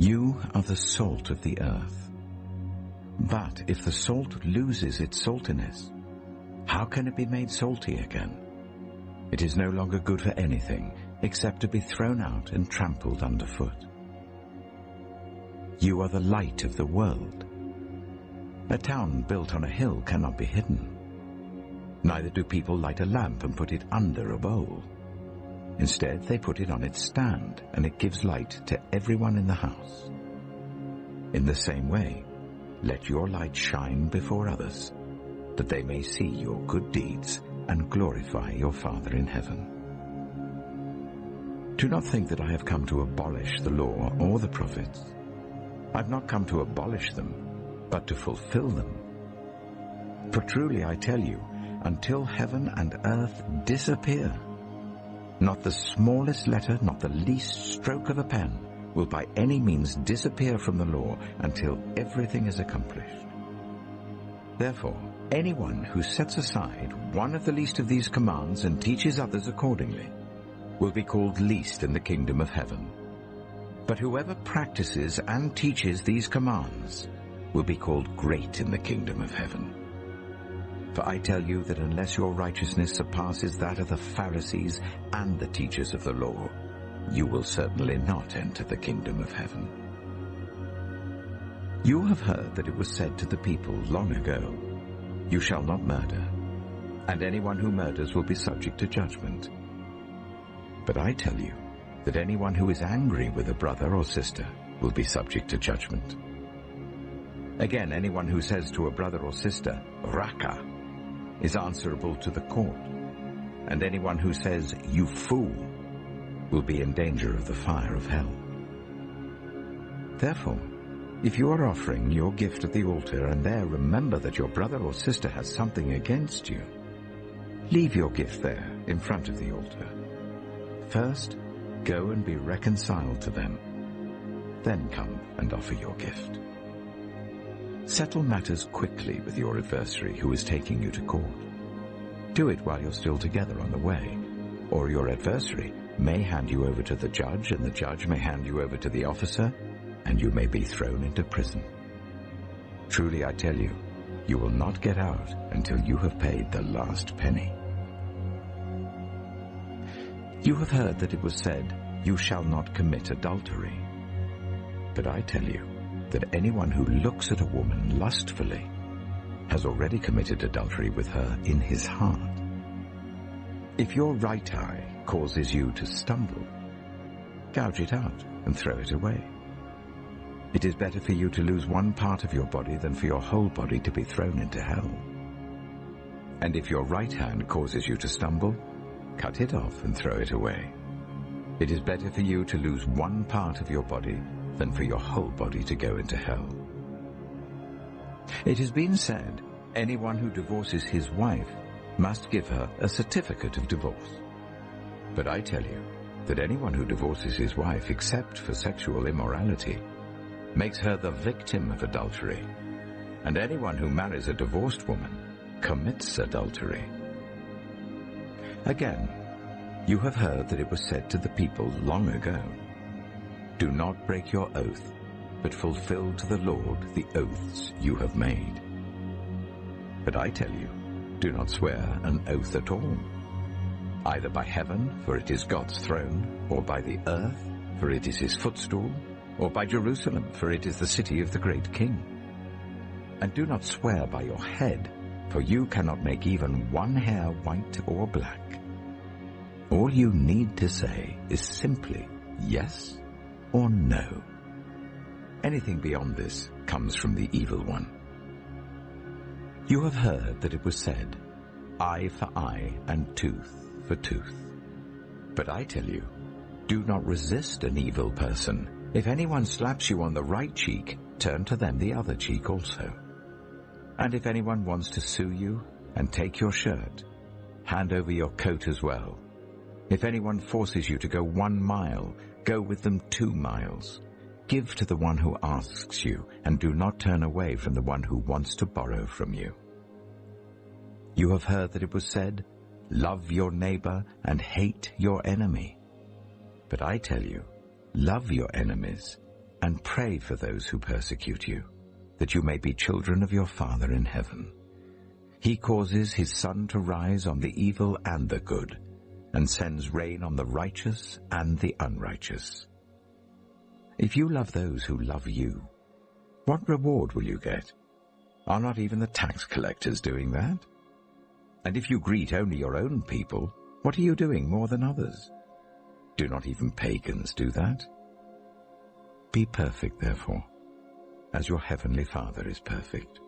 You are the salt of the earth. But if the salt loses its saltiness, how can it be made salty again? It is no longer good for anything except to be thrown out and trampled underfoot. You are the light of the world. A town built on a hill cannot be hidden. Neither do people light a lamp and put it under a bowl. Instead, they put it on its stand, and it gives light to everyone in the house. In the same way, let your light shine before others, that they may see your good deeds and glorify your Father in heaven. Do not think that I have come to abolish the law or the prophets. I have not come to abolish them, but to fulfill them. For truly I tell you, until heaven and earth disappear, not the smallest letter, not the least stroke of a pen will by any means disappear from the law until everything is accomplished. Therefore, anyone who sets aside one of the least of these commands and teaches others accordingly will be called least in the kingdom of heaven. But whoever practices and teaches these commands will be called great in the kingdom of heaven. For I tell you that unless your righteousness surpasses that of the Pharisees and the teachers of the law, you will certainly not enter the kingdom of heaven. You have heard that it was said to the people long ago, "You shall not murder, and anyone who murders will be subject to judgment." But I tell you that anyone who is angry with a brother or sister will be subject to judgment. Again, anyone who says to a brother or sister, "Raka," is answerable to the court, and anyone who says, "You fool," will be in danger of the fire of hell. Therefore, if you are offering your gift at the altar and there remember that your brother or sister has something against you, leave your gift there in front of the altar. First, go and be reconciled to them. Then come and offer your gift. Settle matters quickly with your adversary who is taking you to court. Do it while you're still together on the way, or your adversary may hand you over to the judge, and the judge may hand you over to the officer, and you may be thrown into prison. Truly I tell you, you will not get out until you have paid the last penny. You have heard that it was said, "You shall not commit adultery." But I tell you that anyone who looks at a woman lustfully has already committed adultery with her in his heart. If your right eye causes you to stumble, gouge it out and throw it away. It is better for you to lose one part of your body than for your whole body to be thrown into hell. And if your right hand causes you to stumble, cut it off and throw it away. It is better for you to lose one part of your body than for your whole body to go into hell. It has been said, anyone who divorces his wife must give her a certificate of divorce. But I tell you that anyone who divorces his wife except for sexual immorality makes her the victim of adultery, and anyone who marries a divorced woman commits adultery. Again, you have heard that it was said to the people long ago, "Do not break your oath, but fulfill to the Lord the oaths you have made." But I tell you, do not swear an oath at all, either by heaven, for it is God's throne, or by the earth, for it is his footstool, or by Jerusalem, for it is the city of the great king. And do not swear by your head, for you cannot make even one hair white or black. All you need to say is simply yes or no. Anything beyond this comes from the evil one. You have heard that it was said, "Eye for eye and tooth for tooth." But I tell you, do not resist an evil person. If anyone slaps you on the right cheek, turn to them the other cheek also. And if anyone wants to sue you and take your shirt, hand over your coat as well. If anyone forces you to go 1 mile, go with them 2 miles. Give to the one who asks you, and do not turn away from the one who wants to borrow from you. You have heard that it was said, "Love your neighbor and hate your enemy." But I tell you, love your enemies and pray for those who persecute you, that you may be children of your Father in heaven. He causes his sun to rise on the evil and the good, and sends rain on the righteous and the unrighteous. If you love those who love you, what reward will you get? Are not even the tax collectors doing that? And if you greet only your own people, what are you doing more than others? Do not even pagans do that? Be perfect, therefore, as your heavenly Father is perfect.